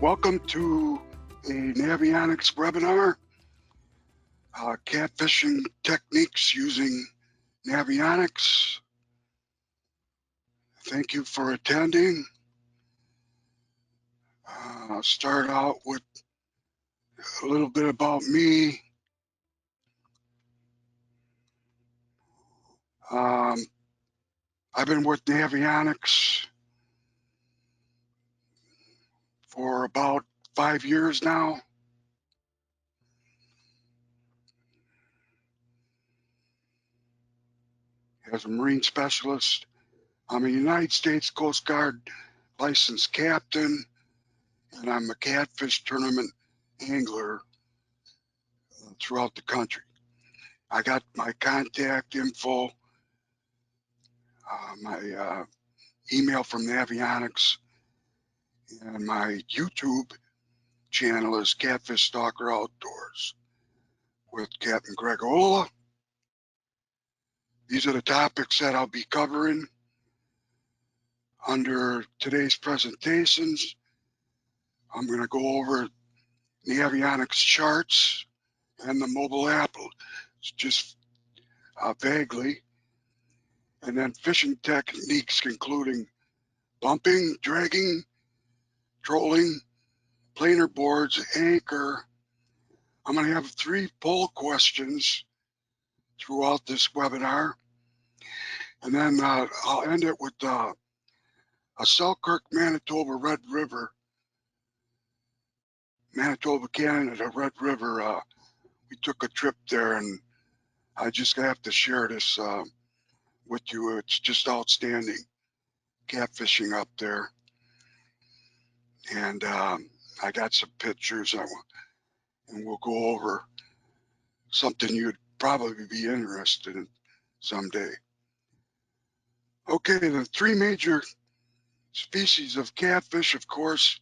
Welcome to a Navionics webinar, catfishing techniques using Navionics. Thank you for attending. I'll start out with a little bit about me. I've been with Navionics for about 5 years now. As a Marine specialist, I'm a United States Coast Guard licensed captain, and I'm a catfish tournament angler throughout the country. I got my contact info, my email from Navionics, and my YouTube channel is Catfish Stalker Outdoors with Captain Greg Ollila. These are the topics that I'll be covering under today's presentations. I'm going to go over Navionics charts and the mobile app just vaguely, and then fishing techniques including bumping, dragging, trolling, planer boards, anchor. I'm going to have 3 poll questions throughout this webinar, and then I'll end it with a Selkirk, Manitoba, Red River, Manitoba, Canada, Red River. We took a trip there, and I just have to share this with you. It's just outstanding catfishing up there, and I got some pictures, and we'll go over something you'd probably be interested in someday. Okay, the 3 major species of catfish, of course,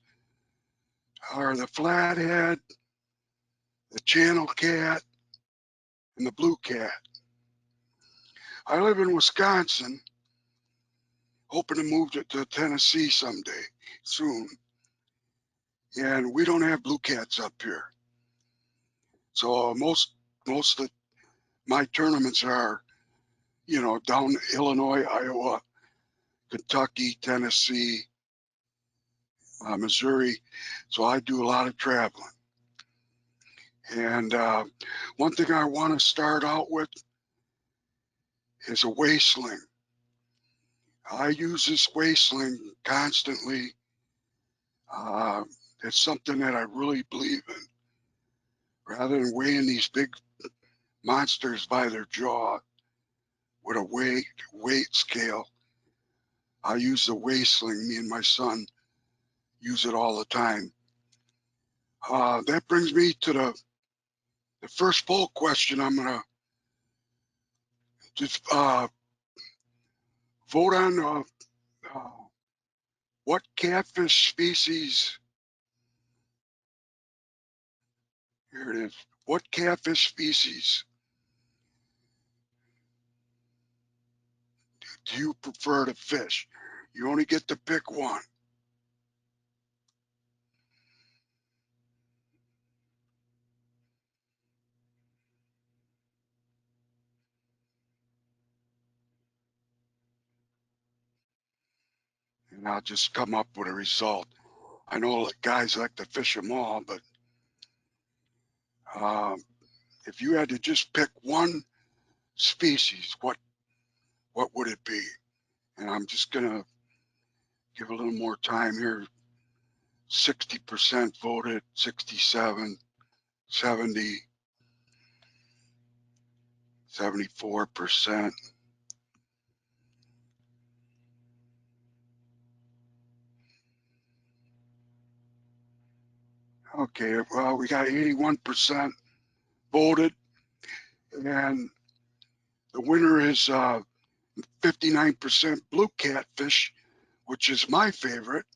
are the flathead, the channel cat, and the blue cat. I live in Wisconsin, hoping to move to Tennessee someday soon, and we don't have blue cats up here. So most of my tournaments are, down Illinois, Iowa, Kentucky, Tennessee, Missouri. So I do a lot of traveling. And one thing I want to start out with is a waist sling. I use this waist sling constantly. It's something that I really believe in. Rather than weighing these big monsters by their jaw with a weight scale, I use the waist sling. Me and my son use it all the time. That brings me to the first poll question. I'm going to just vote on what catfish species, here it is, what catfish species do you prefer to fish? You only get to pick one. And I'll just come up with a result. I know guys like to fish them all, but if you had to just pick one species, what would it be? And I'm just gonna give a little more time here. 60% voted, 67, 70, 74%. Okay, well, we got 81% voted, and the winner is 59% blue catfish, which is my favorite,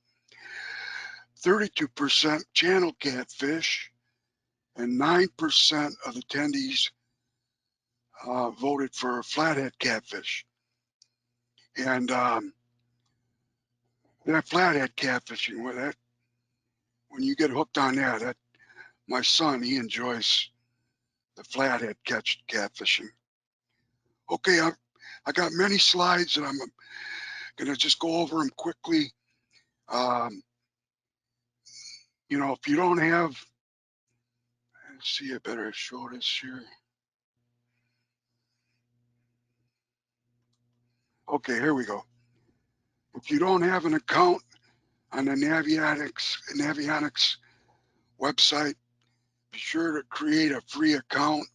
32% channel catfish, and 9% of the attendees voted for flathead catfish. And that flathead catfishing, when you get hooked on that, my son, he enjoys the flathead catfishing. Okay, I got many slides and I'm going to just go over them quickly. You know, if you don't have, let's see, I better show this here. Okay, here we go. If you don't have an account on the Navionics website, be sure to create a free account.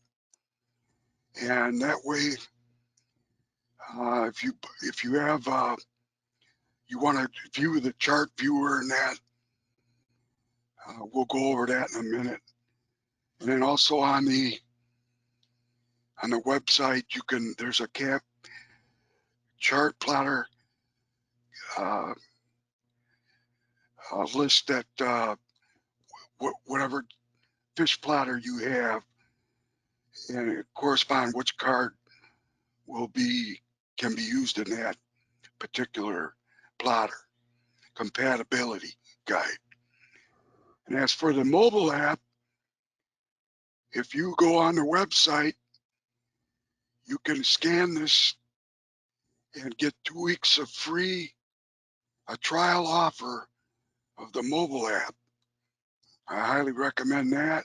And that way, if you have you want to view the chart viewer and that, we'll go over that in a minute. And then also on the website, there's a chart plotter list that whatever fish plotter you have, and it corresponds which card can be used in that particular plotter compatibility guide. And as for the mobile app, if you go on the website, you can scan this and get 2 weeks of a trial offer of the mobile app. I highly recommend that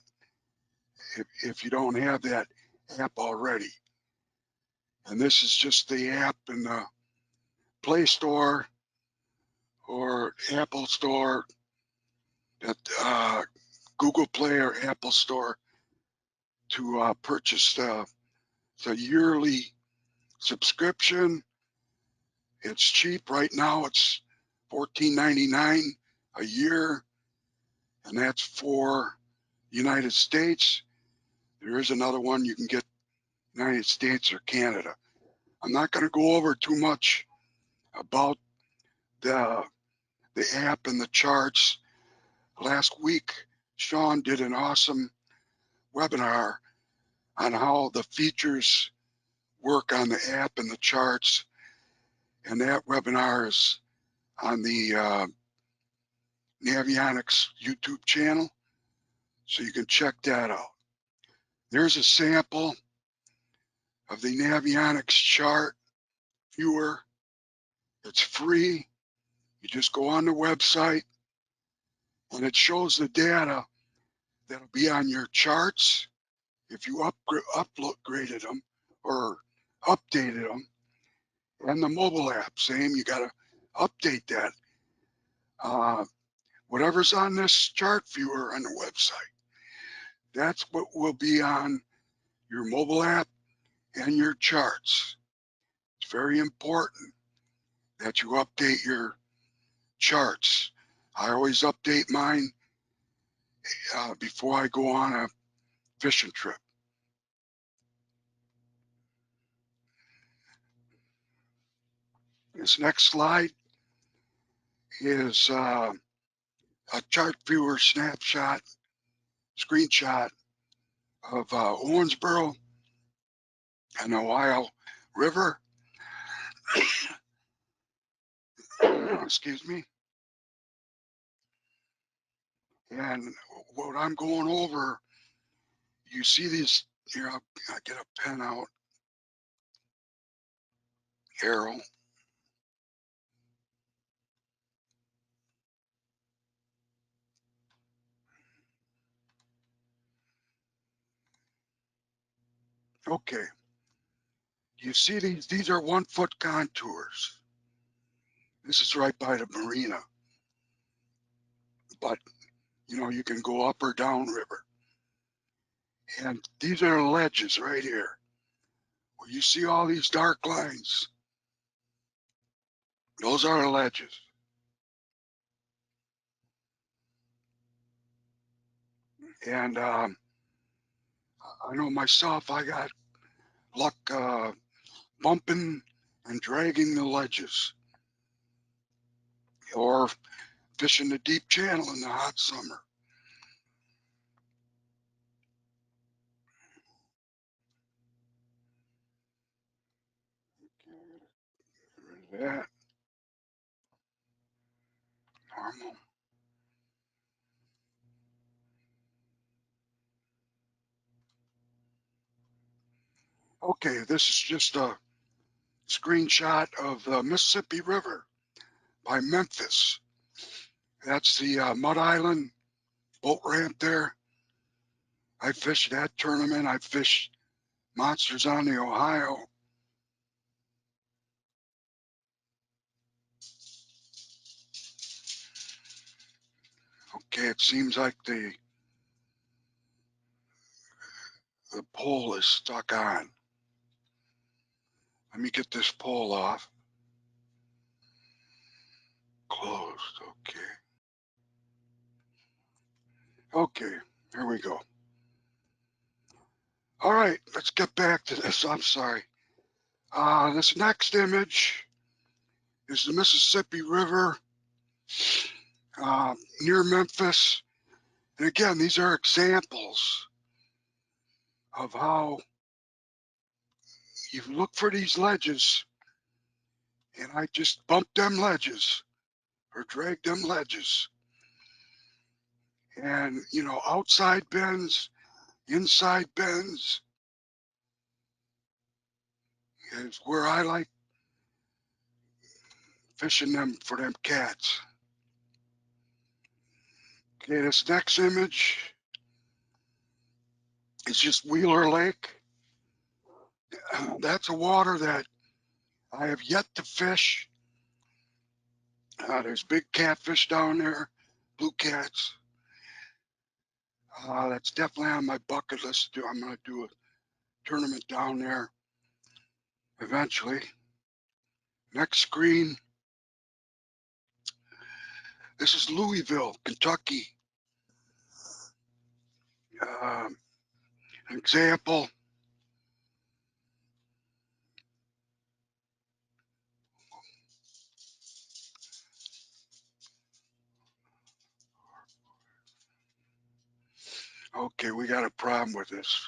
if you don't have that app already. And this is just the app in the Play Store or Apple Store, that Google Play or Apple Store, to purchase the yearly subscription. It's cheap right now. It's $14.99 a year, and that's for United States. There is another one you can get United States or Canada. I'm not going to go over too much about the app and the charts. Last week, Sean did an awesome webinar on how the features work on the app and the charts. And that webinar is on the Navionics YouTube channel, so you can check that out. There's a sample of the Navionics chart viewer. It's free. You just go on the website and it shows the data that'll be on your charts if you upgraded them or updated them. And the mobile app, same, you got to update that. Whatever's on this chart viewer on the website, that's what will be on your mobile app and your charts. It's very important that you update your charts. I always update mine before I go on a fishing trip. This next slide is a chart viewer snapshot, screenshot of Owensboro and the Ohio River. Excuse me. And what I'm going over, you see these here. I'll get a pen out. Arrow. Okay. You see these? These are 1 foot contours. This is right by the marina. But, you know, you can go up or down river. And these are ledges right here. Where you see all these dark lines. Those are ledges. And I know myself, I got luck bumping and dragging the ledges, or fishing the deep channel in the hot summer. Get rid of that. Normal. Okay, this is just a screenshot of the Mississippi River by Memphis. That's the Mud Island boat ramp there. I fished that tournament. I fished Monsters on the Ohio. Okay, it seems like the pole is stuck on. Let me get this pole off. Closed, okay. Okay, here we go. All right, let's get back to this. I'm sorry. This next image is the Mississippi River near Memphis. And again, these are examples of how you look for these ledges, and I just bump them ledges or drag them ledges. And, you know, outside bends, inside bends is where I like fishing them for them cats. Okay, this next image is just Wheeler Lake. That's a water that I have yet to fish. There's big catfish down there, blue cats. That's definitely on my bucket list to do. I'm going to do a tournament down there eventually. Next screen. This is Louisville, Kentucky. An example. Okay, we got a problem with this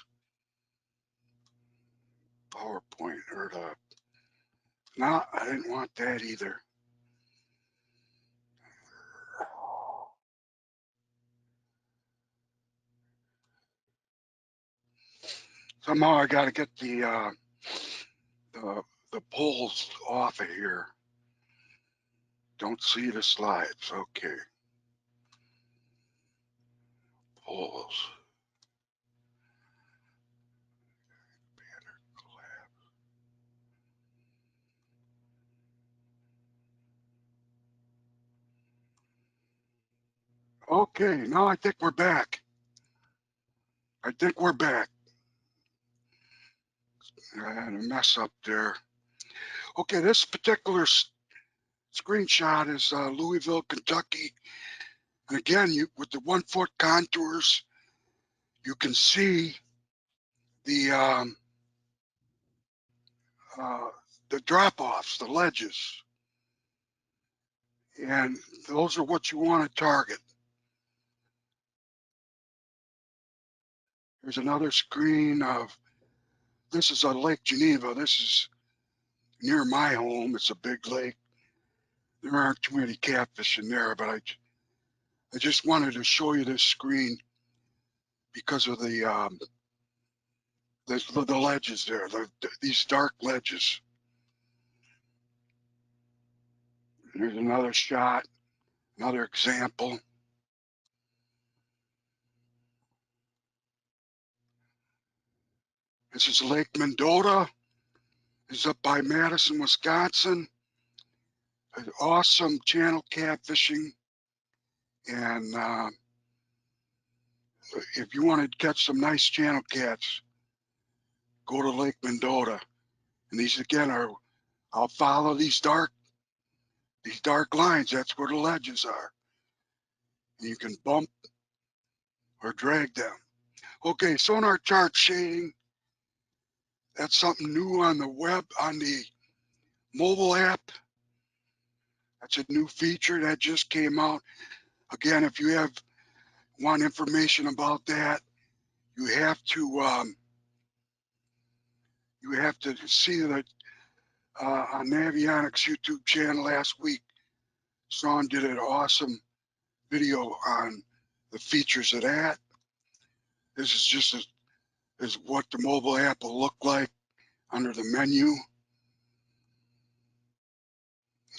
PowerPoint. Or no, I didn't want that either. Somehow I got to get the poles off of here. Don't see the slides. Okay. Poles. Okay, now I think we're back. I think we're back. I had a mess up there. Okay, this particular screenshot is Louisville, Kentucky. And again, with the 1 foot contours, you can see the drop offs, the ledges. And those are what you want to target. Here's another screen of, this is on Lake Geneva. This is near my home. It's a big lake. There aren't too many catfish in there, but I just wanted to show you this screen because of the ledges there, these dark ledges. Here's another shot, another example. This is Lake Mendota. It's up by Madison, Wisconsin. An awesome channel catfishing. And if you want to catch some nice channel cats, go to Lake Mendota. And these again are, I'll follow these dark lines. That's where the ledges are. And you can bump or drag them. Okay, sonar chart shading. That's something new on the web, on the mobile app. That's a new feature that just came out. Again, if you want information about that, you have to see that on Navionics YouTube channel last week. Sean did an awesome video on the features of that. This is just as what the mobile app will look like under the menu.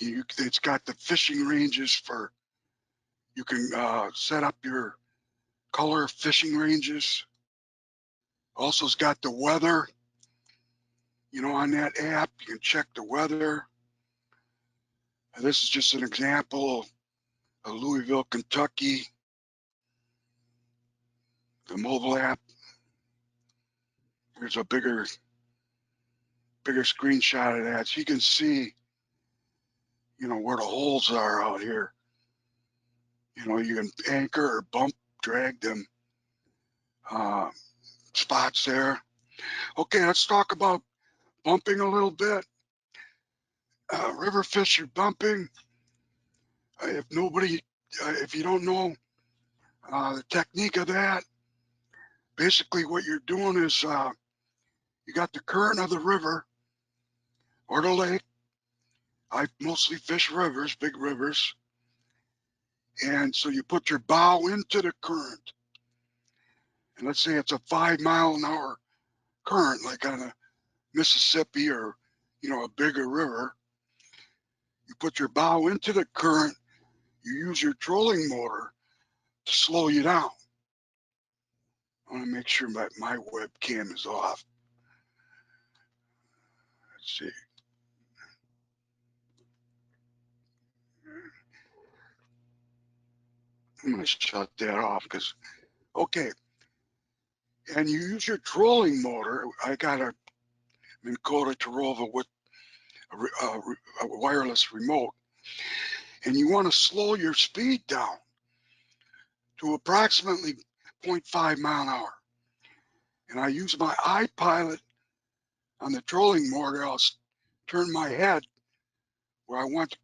It's got the fishing ranges for, you can set up your color fishing ranges. Also, it's got the weather. You know, on that app, you can check the weather. And this is just an example of Louisville, Kentucky, the mobile app. Here's a bigger screenshot of that. So you can see, you know, where the holes are out here. You know, you can anchor or bump, drag them spots there. Okay, let's talk about bumping a little bit. River fish are bumping. If you don't know the technique of that, basically what you're doing is you got the current of the river or the lake. I mostly fish rivers, big rivers. And so you put your bow into the current. And let's say it's a 5 mile an hour current, like on a Mississippi or, you know, a bigger river. You put your bow into the current, you use your trolling motor to slow you down. I want to make sure that my webcam is off. Let's see. I'm going to shut that off because, okay. And you use your trolling motor. I got a Minn Kota Tarova with a wireless remote. And you want to slow your speed down to approximately 0.5 mile an hour. And I use my iPilot on the trolling motor. I'll turn my head where I want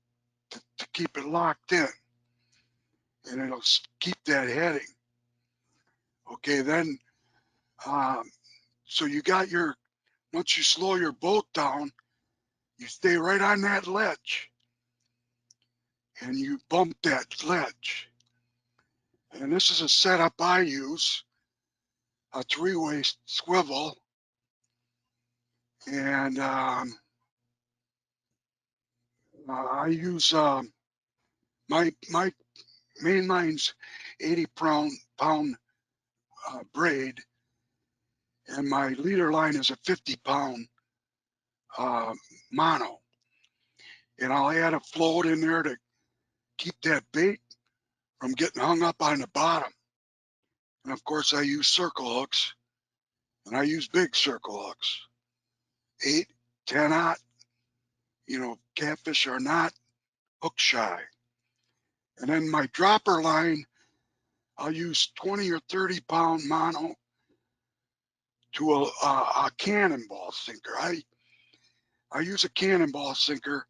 to keep it locked in. And it'll keep that heading. Okay, then, so you got once you slow your boat down, you stay right on that ledge and you bump that ledge. And this is a setup I use, a 3-way swivel. And I use my main line's 80-pound braid, and my leader line is a 50-pound mono. And I'll add a float in there to keep that bait from getting hung up on the bottom. And of course, I use circle hooks, and I use big circle hooks, 8, 10-aught. You know, catfish are not hook shy. And then my dropper line, I'll use 20 or 30-pound mono to a cannonball sinker. I use a cannonball sinker.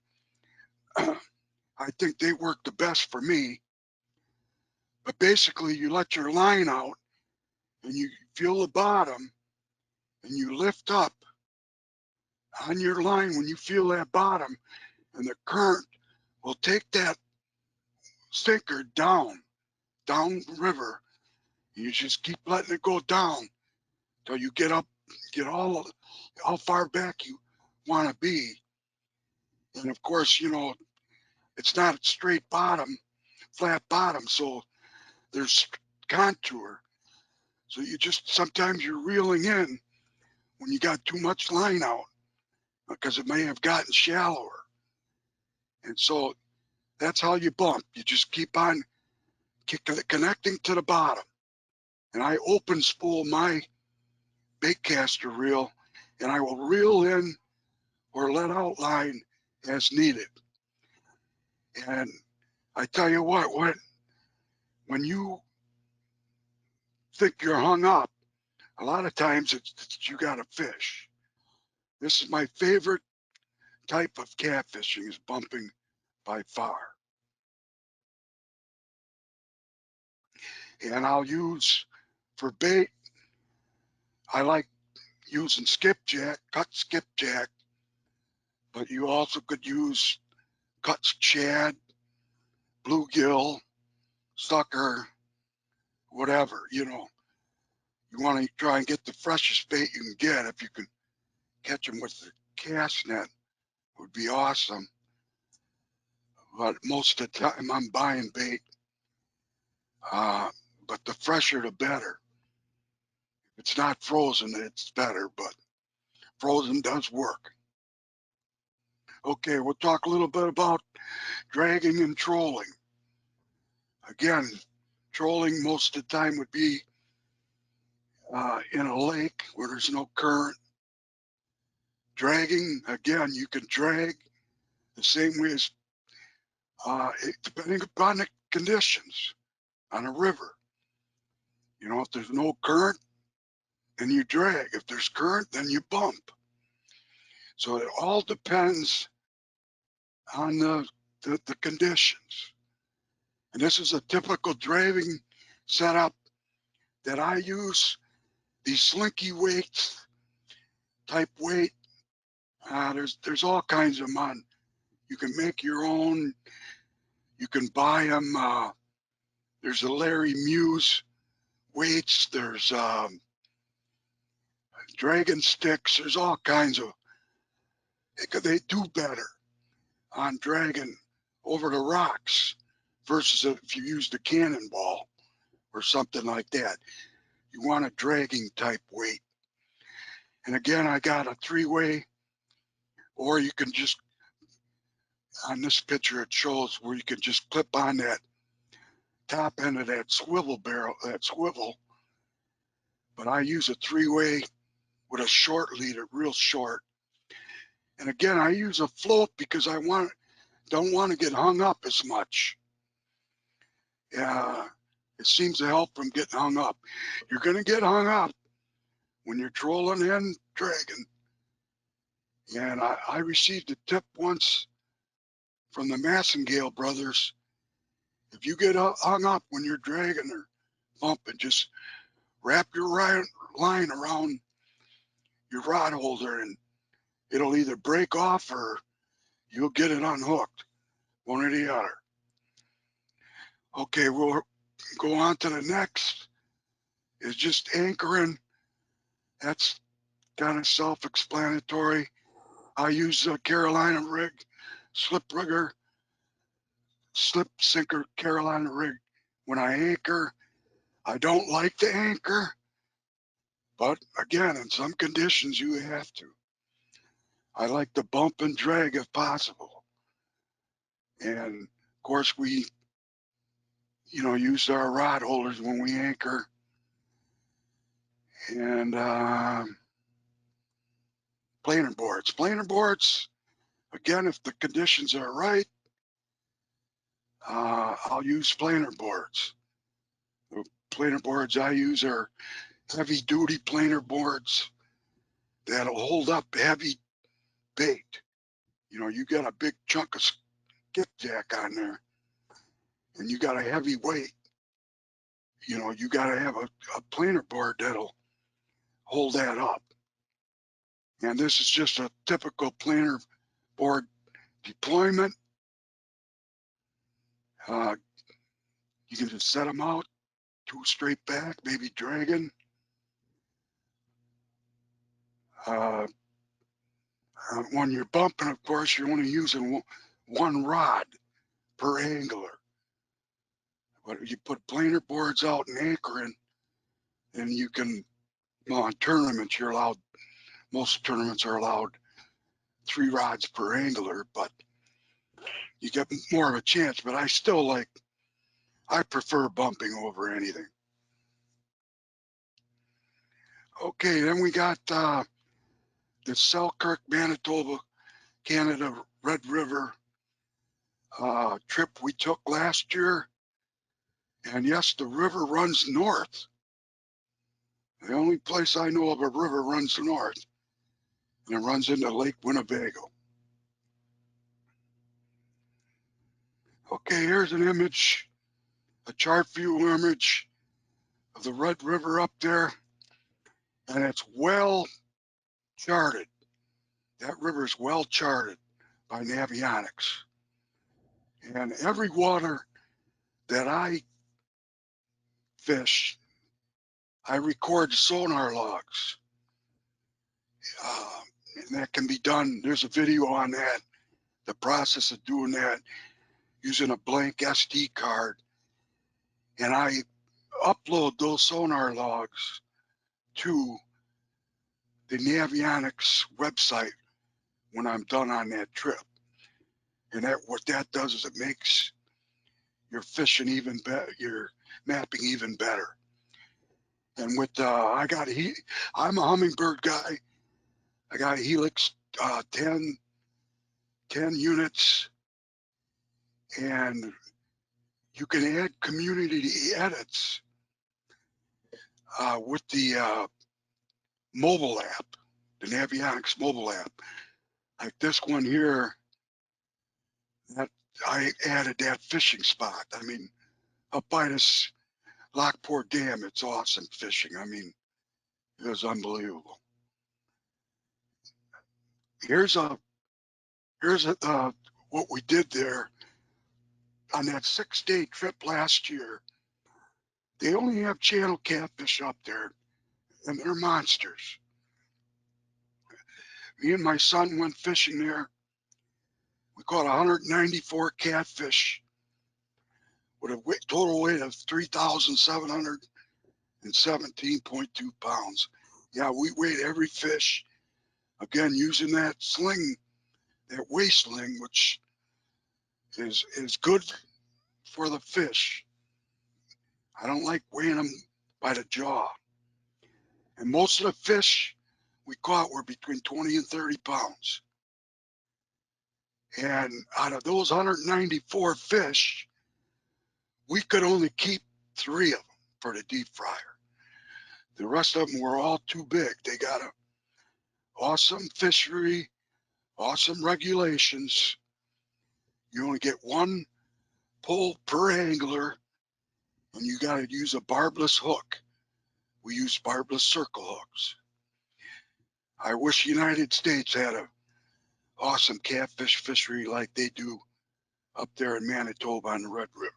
I think they work the best for me. But basically, you let your line out and you feel the bottom and you lift up on your line when you feel that bottom, and the current will take that sinker down river. You just keep letting it go down till you get how far back you want to be. And of course, you know, it's not a straight bottom, flat bottom, so there's contour. So sometimes you're reeling in when you got too much line out because it may have gotten shallower. And so that's how you bump. You just keep on connecting to the bottom. And I open spool my baitcaster reel, and I will reel in or let out line as needed. And I tell you what, when you think you're hung up, a lot of times it's you got a fish. This is my favorite type of catfishing, is bumping by far. And I'll use, for bait, I like using skipjack, cut skipjack, but you also could use cut shad, bluegill, sucker, whatever. You know, you want to try and get the freshest bait you can get if you can catch them with the cast net would be awesome. But most of the time I'm buying bait. But the fresher the better. If it's not frozen, it's better, but frozen does work. Okay, we'll talk a little bit about dragging and trolling. Again, trolling most of the time would be in a lake where there's no current. Dragging, again, you can drag the same way as, depending upon the conditions on a river. You know, if there's no current, then you drag. If there's current, then you bump. So it all depends on the conditions. And this is a typical dragging setup that I use. These slinky weights, type weight, there's all kinds of them on. You can make your own. You can buy them. There's a Larry Muse weights. There's dragon sticks. There's all kinds of. They do better on dragging over the rocks versus if you use the cannonball or something like that. You want a dragging type weight. And again, I got a 3-way, or you can just, on this picture it shows where you can just clip on that top end of that swivel barrel, that swivel. But I use a 3-way with a short leader, real short. And again, I use a float because don't want to get hung up as much. It seems to help from getting hung up. You're going to get hung up when you're trolling and dragging. And I received a tip once from the Massengale brothers. If you get hung up when you're dragging or bumping, just wrap your line around your rod holder and it'll either break off or you'll get it unhooked, one or the other. Okay, we'll go on to the next. Is just anchoring. That's kind of self-explanatory. I use a Carolina rig, slip sinker Carolina rig when I anchor. I don't like to anchor, but again, in some conditions you have to. I like to bump and drag if possible. And of course we, use our rod holders when we anchor. And planer boards. Planer boards, again, if the conditions are right, I'll use planer boards. The planer boards I use are heavy duty planer boards that'll hold up heavy bait. You got a big chunk of skipjack on there and you got a heavy weight. You got to have a planer board that'll hold that up. And this is just a typical planer board deployment. You can just set them out, 2 straight back, maybe dragging. When you're bumping, of course, you're only using one rod per angler. But if you put planer boards out and anchoring, then you can, on tournaments, most tournaments are allowed 3 rods per angler, but you get more of a chance. But I prefer bumping over anything. Okay, then we got the Selkirk, Manitoba, Canada, Red River trip we took last year. And yes, the river runs north. The only place I know of a river runs north, and it runs into Lake Winnebago. Okay, here's an image, a chart view image of the Red River up there, and it's well charted. That river is well charted by Navionics. And every water that I fish, I record sonar logs. And that can be done. There's a video on that, the process of doing that using a blank SD card. And I upload those sonar logs to the Navionics website when I'm done on that trip. And that what that does is it makes your fishing even better, your mapping even better. And with I'm a hummingbird guy. I got a Helix 10 units, and you can add community edits with the mobile app, the Navionics mobile app. Like this one here, that I added that fishing spot. I mean, up by this Lockport Dam, it's awesome fishing. I mean, it was unbelievable. Here's what we did there on that 6-day trip last year. They only have channel catfish up there, and they're monsters. Me and my son went fishing there. We caught 194 catfish with a total weight of 3,717.2 pounds. Yeah, we weighed every fish. Again, using that sling, that waist sling, which is good for the fish. I don't like weighing them by the jaw. And most of the fish we caught were between 20 and 30 pounds. And out of those 194 fish, we could only keep 3 of them for the deep fryer. The rest of them were all too big. They got an awesome fishery, awesome regulations. You only get 1 pull per angler, and you got to use a barbless hook. We use barbless circle hooks. I wish the United States had an awesome catfish fishery like they do up there in Manitoba on the Red River.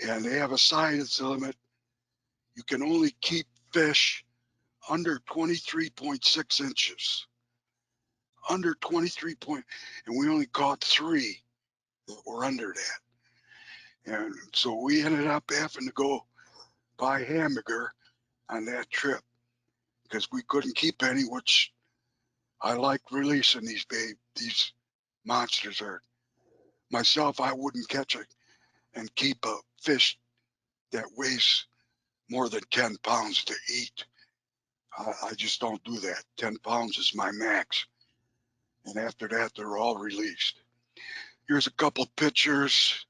And they have a size limit. You can only keep fish under 23.6 inches. Under 23 point, and we only caught 3 that were under that. And so we ended up having to go buy hamburger on that trip because we couldn't keep any, which I like releasing these monsters. Are myself, I wouldn't catch it and keep a fish that weighs more than 10 pounds to eat. I just don't do that. 10 pounds is my max. And after that, they're all released. Here's a couple pictures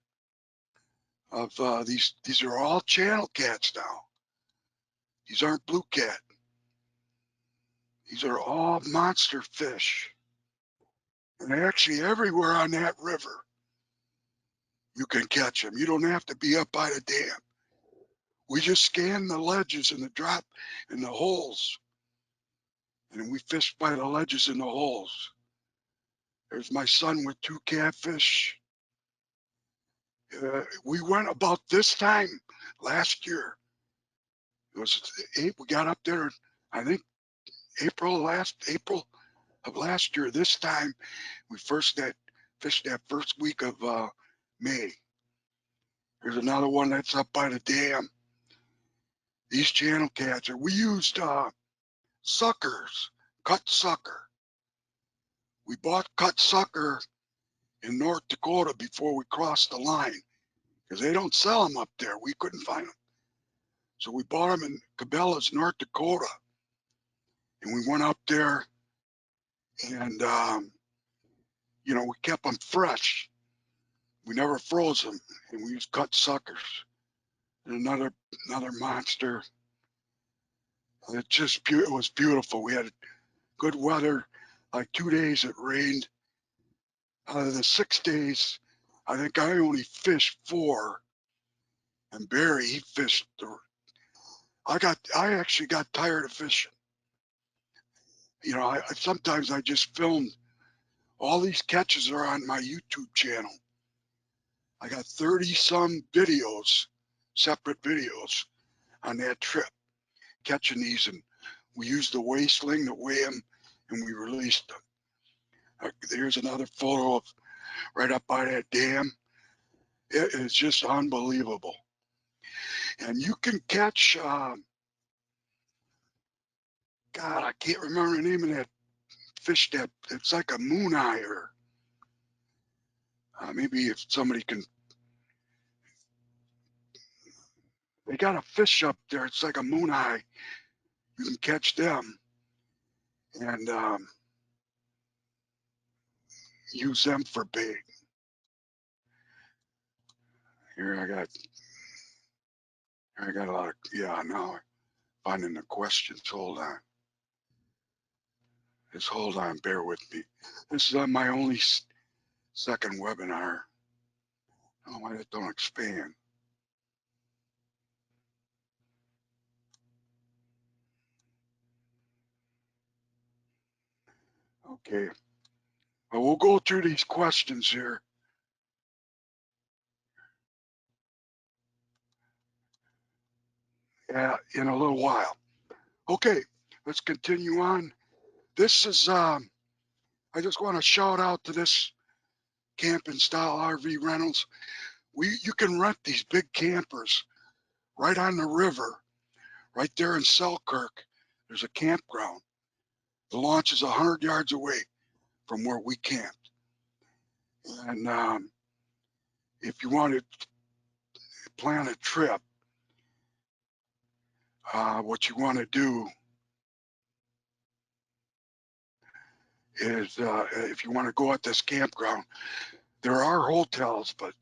of these. These are all channel cats now. These aren't blue cat. These are all monster fish. And actually everywhere on that river, you can catch them. You don't have to be up by the dam. We just scan the ledges and the drop in the holes. And we fish by the ledges and the holes. There's my son with 2 catfish. We went about this time last year. It was we got up there, I think April of last year. This time we fished that first week of May. There's another one that's up by the dam. These channel cats we used suckers, cut sucker. We bought cut sucker in North Dakota before we crossed the line because they don't sell them up there. We couldn't find them. So we bought them in Cabela's, North Dakota. And we went up there and, we kept them fresh. We never froze them, and we used cut suckers. And another monster. It was beautiful. We had good weather. Like 2 days it rained. Out of the 6 days, I think I only fished 4. And Barry, he fished. I actually got tired of fishing. Sometimes I just filmed. All these catches are on my YouTube channel. I got 30-some videos, separate videos on that trip, catching these. And we used the waist sling to weigh them and we released them. Here's another photo of right up by that dam. It is just unbelievable. And you can catch, God, I can't remember the name of that fish that it's like a moon eye, or maybe if somebody can, they got a fish up there. It's like a moon eye. You can catch them and use them for bait. Here I got a lot of, yeah, now finding the questions. Hold on. Just hold on, bear with me. This is on my only second webinar. Oh, why that don't expand? Okay. Well, we'll go through these questions here. In a little while. Okay, let's continue on. This is, I just want to shout out to this camping style RV rentals. You can rent these big campers right on the river, right there in Selkirk. There's a campground. The launch is 100 yards away from where we camped. And if you want to plan a trip, what you want to do is, if you want to go at this campground, there are hotels, but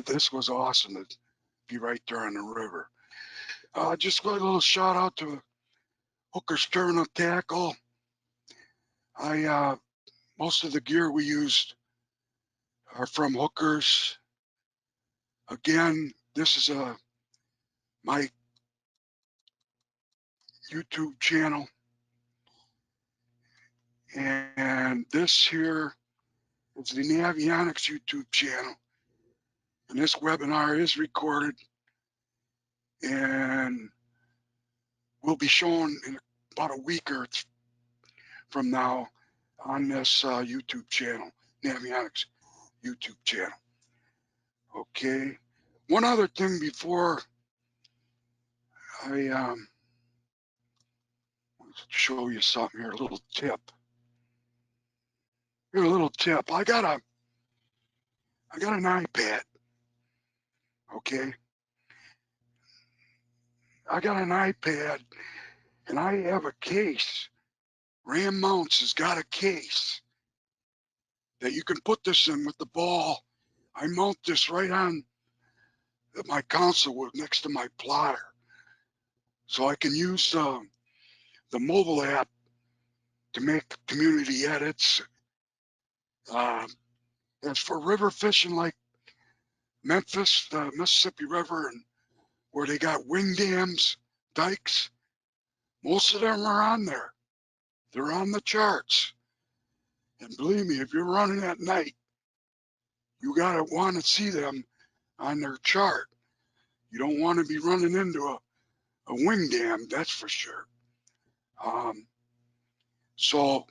this was awesome to be right there on the river. Just a little shout out to Hooker's Terminal Tackle. Most of the gear we used are from Hooker's. Again, this is my YouTube channel, and this here is the Navionics YouTube channel. And this webinar is recorded and will be shown in about a week or from now on this YouTube channel, Navionics YouTube channel. Okay. One other thing before I show you something here, a little tip. Here, a little tip. I got an iPad. Okay. I got an iPad and I have a case. Ram Mounts has got a case that you can put this in with the ball. I mount this right on my console next to my plotter. So I can use the mobile app to make community edits. As for river fishing like Memphis, the Mississippi River, and where they got wing dams, dikes, most of them are on there. They're on the charts. And believe me, if you're running at night, you gotta want to see them on their chart. You don't want to be running into a wing dam, that's for sure. So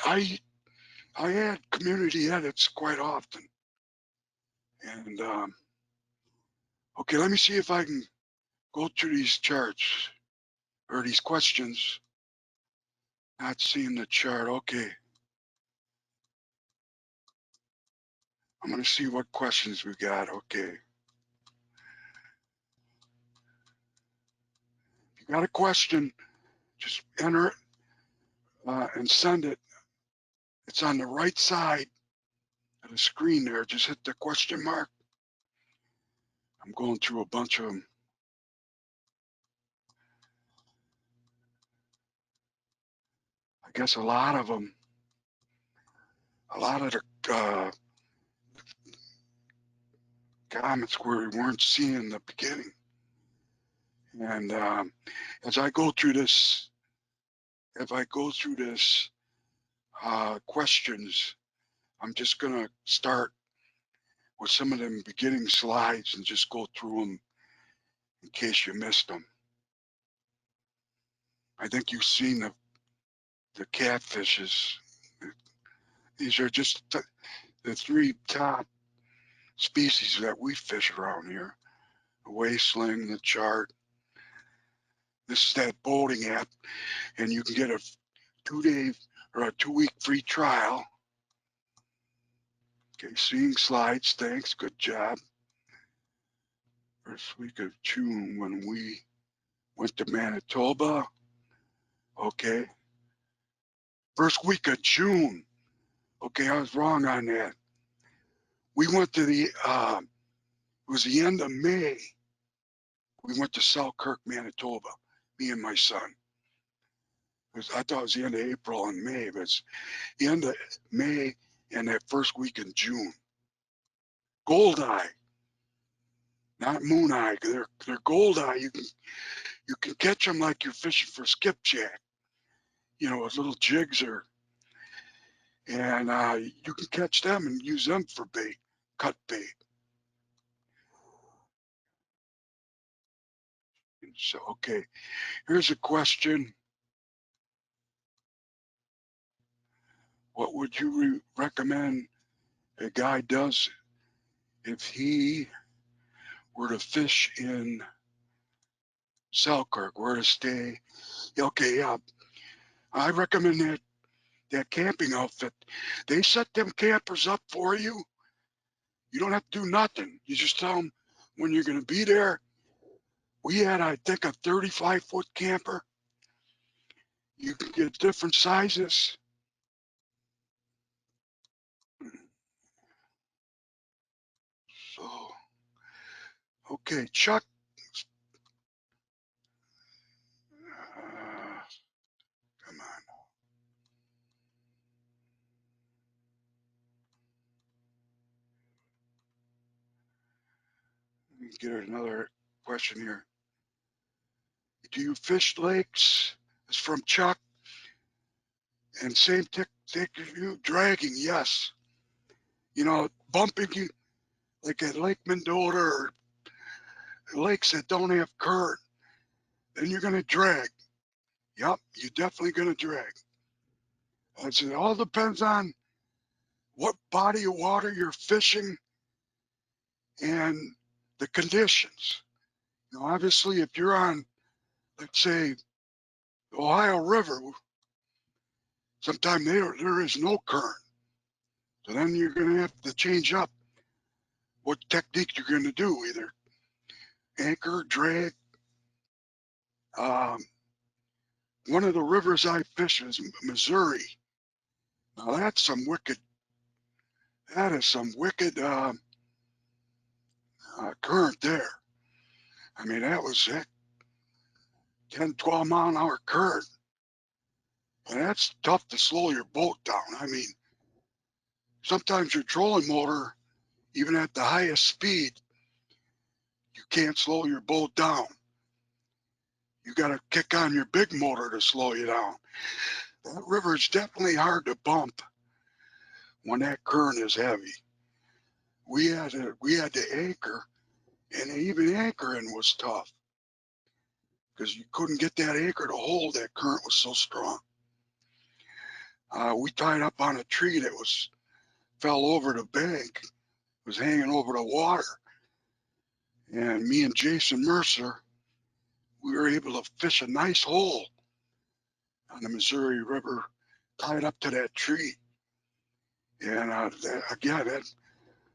I add community edits quite often. And okay, let me see if I can go through these charts or these questions. Not seeing the chart. Okay. I'm going to see what questions we got. Okay. If you got a question, just enter it and send it. It's on the right side of the screen there. Just hit the question mark. I'm going through a bunch of them. I guess a lot of them, a lot of the comments we weren't seeing in the beginning. And as I go through this, questions, I'm just going to start with some of them beginning slides and just go through them in case you missed them. I think you've seen the catfishes. These are just the three top species that we fish around here. The wasteling, the chart. This is that boating app, and you can get a 2-day or a 2-week free trial. Okay, seeing slides, thanks, good job. First week of June when we went to Manitoba. Okay. First week of June. Okay, I was wrong on that. We went to it was the end of May. We went to Selkirk, Manitoba, me and my son. I thought it was the end of April and May, but it's the end of May and that first week in June. Goldeye, not mooneye. They're goldeye. You can catch them like you're fishing for skipjack, with little jigs and you can catch them and use them for bait, cut bait. So, okay, here's a question. What would you recommend a guy does if he were to fish in Selkirk, where to stay? Okay, yeah, I recommend that camping outfit. They set them campers up for you. You don't have to do nothing. You just tell them when you're going to be there. We had, I think, a 35-foot camper. You can get different sizes. So, okay, Chuck. Come on. Let me get another question here. Do you fish lakes? It's from Chuck. And same take you dragging, yes. Bumping you like at Lake Mendota or lakes that don't have current, then you're going to drag. Yep, you're definitely going to drag. It all depends on what body of water you're fishing and the conditions. Obviously, if you're on, let's say, the Ohio River, sometimes there is no current. So then you're going to have to change up what technique you're going to do, either anchor, drag. One of the rivers I fish is Missouri. Now that is some wicked current there. I mean, that was that 10, 12 mile an hour current. And that's tough to slow your boat down. I mean, sometimes your trolling motor, even at the highest speed, you can't slow your boat down. You got to kick on your big motor to slow you down. That river is definitely hard to bump when that current is heavy. We had to anchor, and even anchoring was tough because you couldn't get that anchor to hold. That current was so strong. We tied up on a tree that fell over the bank, was hanging over the water. And me and Jason Mercer, we were able to fish a nice hole on the Missouri River, tied up to that tree. And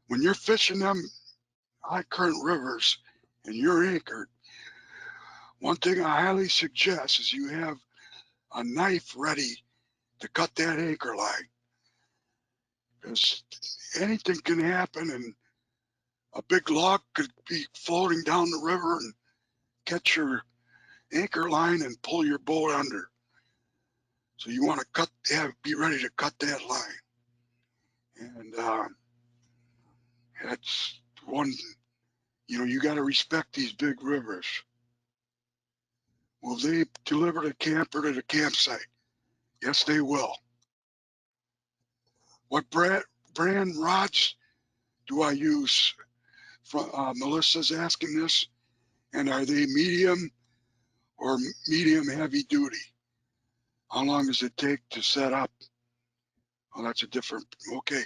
when you're fishing them high current rivers and you're anchored, one thing I highly suggest is you have a knife ready to cut that anchor line, because anything can happen and a big log could be floating down the river and catch your anchor line and pull your boat under. So you want to be ready to cut that line. And that's one, you got to respect these big rivers. Will they deliver the camper to the campsite? Yes, they will. What brand rods do I use? Melissa's asking this. And are they medium or medium heavy duty? How long does it take to set up? Oh, that's a different, okay.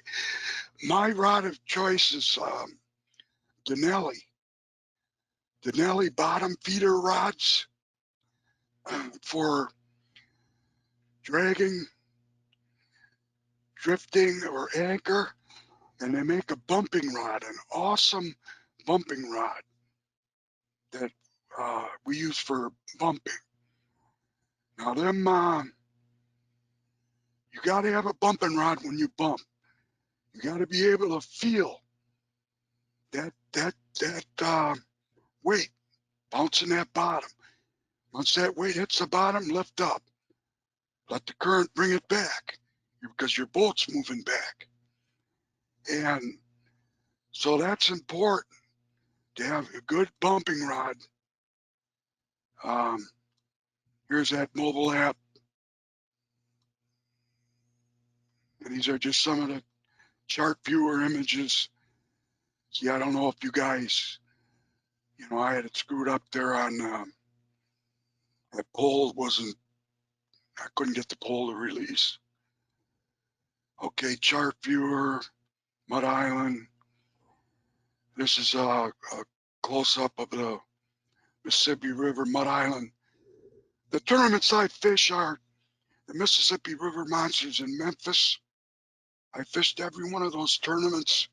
My rod of choice is Denali bottom feeder rods for dragging, drifting, or anchor. And they make a bumping rod, an awesome bumping rod that we use for bumping. Now them, you got to have a bumping rod when you bump. You got to be able to feel that weight bouncing that bottom. Once that weight hits the bottom, lift up. Let the current bring it back because your boat's moving back. And so that's important to have a good bumping rod. Here's that mobile app. And these are just some of the chart viewer images. See, I don't know if you guys, I had it screwed up there on that pole I couldn't get the pole to release. Okay, chart viewer, Mud Island. This is a close-up of the Mississippi River, Mud Island. The tournaments I fish are the Mississippi River Monsters in Memphis. I fished every one of those tournaments.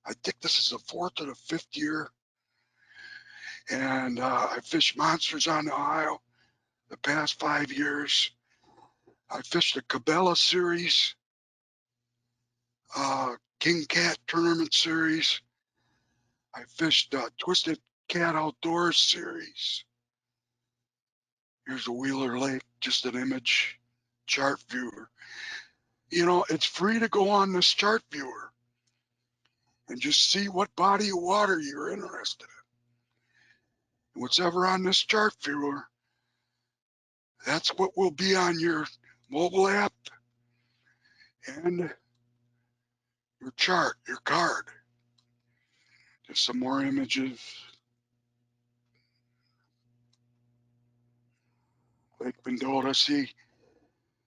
I think this is the 4th or the 5th year. And I fished Monsters on the Ohio the past 5 years. I fished the Cabela Series, King Cat Tournament Series. I fished Twisted Cat Outdoors Series. Here's a Wheeler Lake, just an image, chart viewer. It's free to go on this chart viewer and just see what body of water you're interested in. What's ever on this chart viewer, that's what will be on your mobile app and your chart, your card. Just some more images. Lake Mendota, see,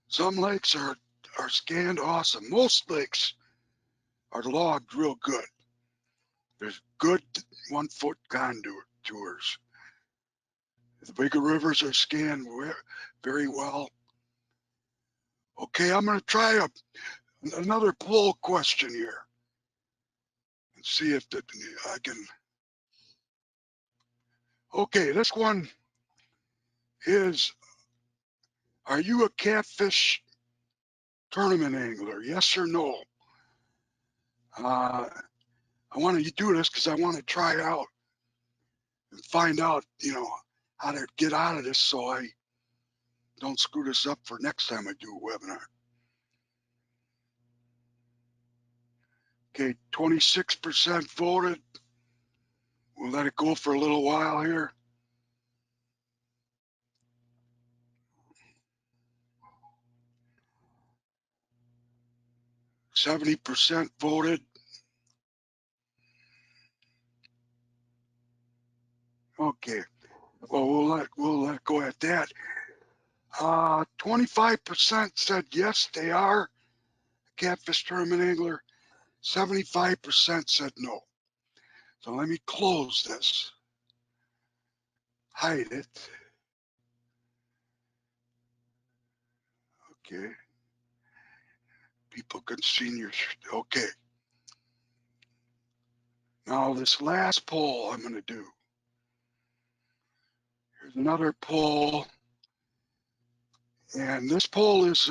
some lakes are scanned awesome. Most lakes are logged real good. There's good 1-foot contours. The bigger rivers are scanned very well. Okay, I'm going to try another poll question here and see if I can. Okay, this one is, are you a catfish tournament angler? Yes or no? I want to do this because I want to try out and find out, how to get out of this so I don't screw this up for next time I do a webinar. Okay, 26% voted. We'll let it go for a little while here. %70 voted. Okay, well, we'll let it go at that. 25% said yes, they are a catfish tournament angler. 75% said no. So let me close this. Hide it. Okay. People can see your, okay. Now this last poll I'm going to do. Here's another poll. And this poll is,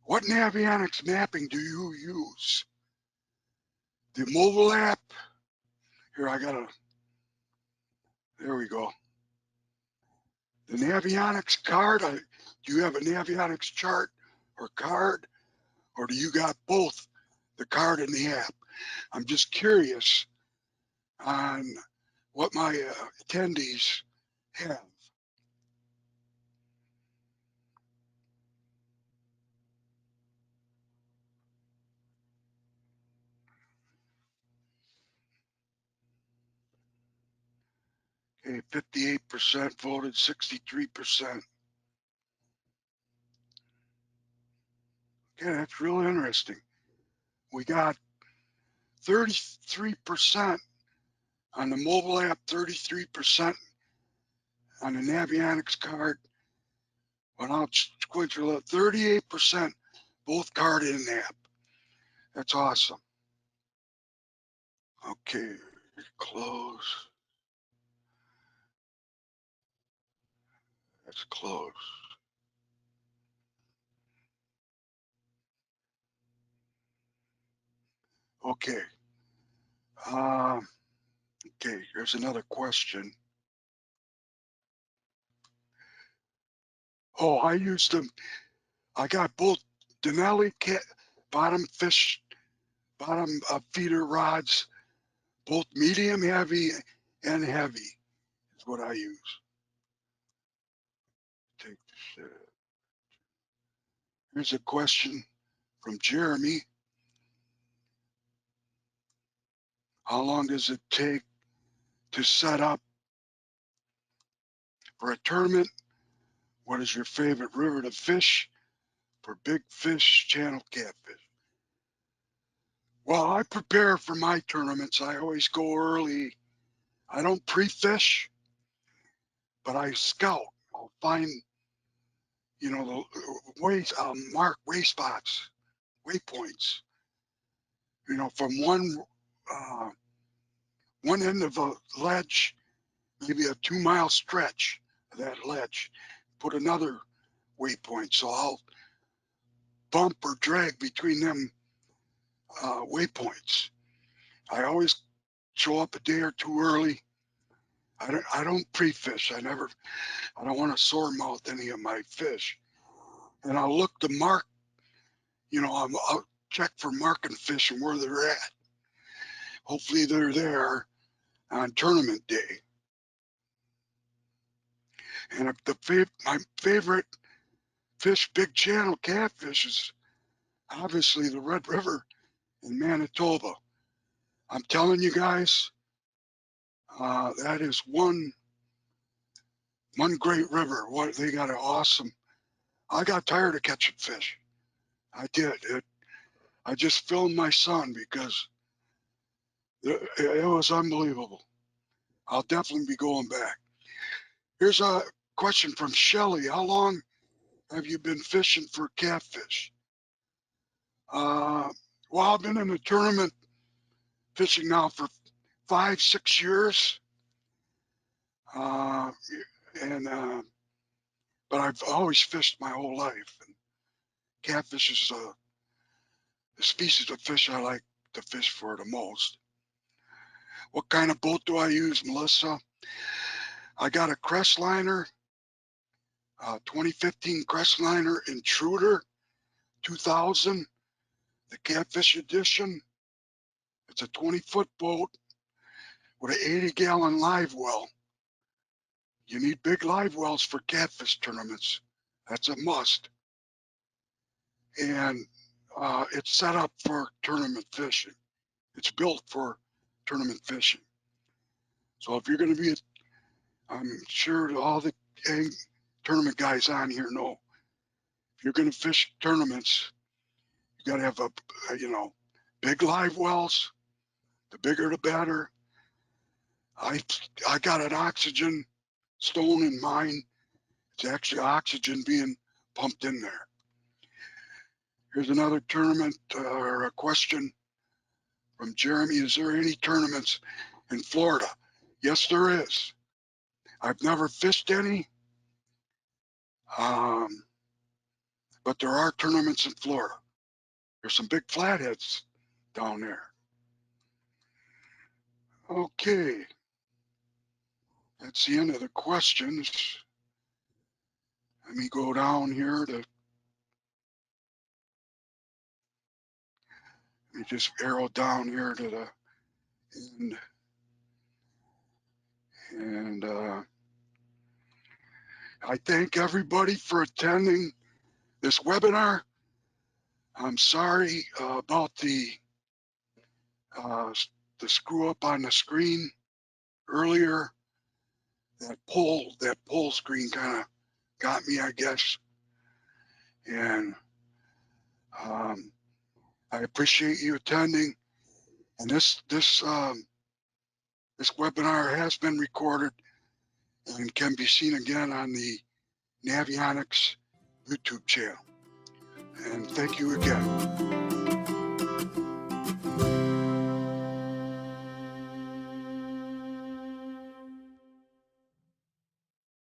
what Navionics mapping do you use? The mobile app? Here, there we go. The Navionics card, do you have a Navionics chart or card? Or do you got both the card and the app? I'm just curious on what my attendees have. Okay, 58% voted, 63%. Okay, that's real interesting. We got 33% on the mobile app, 33% on the Navionics card. When I'll squint your 38% both card in app. That's awesome. Okay, close. That's close. Okay. Okay, here's another question. Oh, I used them. I got both Denali bottom feeder rods, both medium heavy and heavy is what I use. Take this. Here's a question from Jeremy. How long does it take to set up for a tournament? What is your favorite river to fish for big fish, channel catfish? Well, I prepare for my tournaments. I always go early. I don't pre-fish, but I scout. I'll find, the ways. I'll mark way spots, waypoints. From one end of a ledge, maybe a 2-mile stretch of that ledge, put another waypoint. So I'll bump or drag between them waypoints. I always show up a day or two early. I don't pre-fish. I don't want to sore mouth any of my fish. And I'll look to mark, I'll check for marking fish and where they're at. Hopefully they're there on tournament day. And my favorite fish, big channel catfish, is obviously the Red River in Manitoba. I'm telling you guys, that is one great river. What they got an awesome. I got tired of catching fish. I did. I just filmed my son because it was unbelievable. I'll definitely be going back. Here's a question from Shelly. How long have you been fishing for catfish? Well, I've been in the tournament fishing now for 5-6 years. But I've always fished my whole life. And catfish is the species of fish I like to fish for the most. What kind of boat do I use, Melissa? I got a Crestliner, 2015 Crestliner Intruder 2000, the Catfish Edition. It's a 20-foot boat with an 80-gallon live well. You need big live wells for catfish tournaments. That's a must. And it's set up for tournament fishing. It's built for tournament fishing. So if you're going to be, I'm sure all the tournament guys on here know, if you're going to fish tournaments, you got to have big live wells. The bigger the better. I got an oxygen stone in mine. It's actually oxygen being pumped in there. Here's another tournament or a question from Jeremy. Is there any tournaments in Florida? Yes, there is. I've never fished any, but there are tournaments in Florida. There's some big flatheads down there. Okay. That's the end of the questions. Let me go down here to, let me just arrow down here to the end. And I thank everybody for attending this webinar. I'm sorry about the screw up on the screen earlier. That poll screen kind of got me, I guess. And I appreciate you attending, and this webinar has been recorded and can be seen again on the Navionics YouTube channel. And thank you again.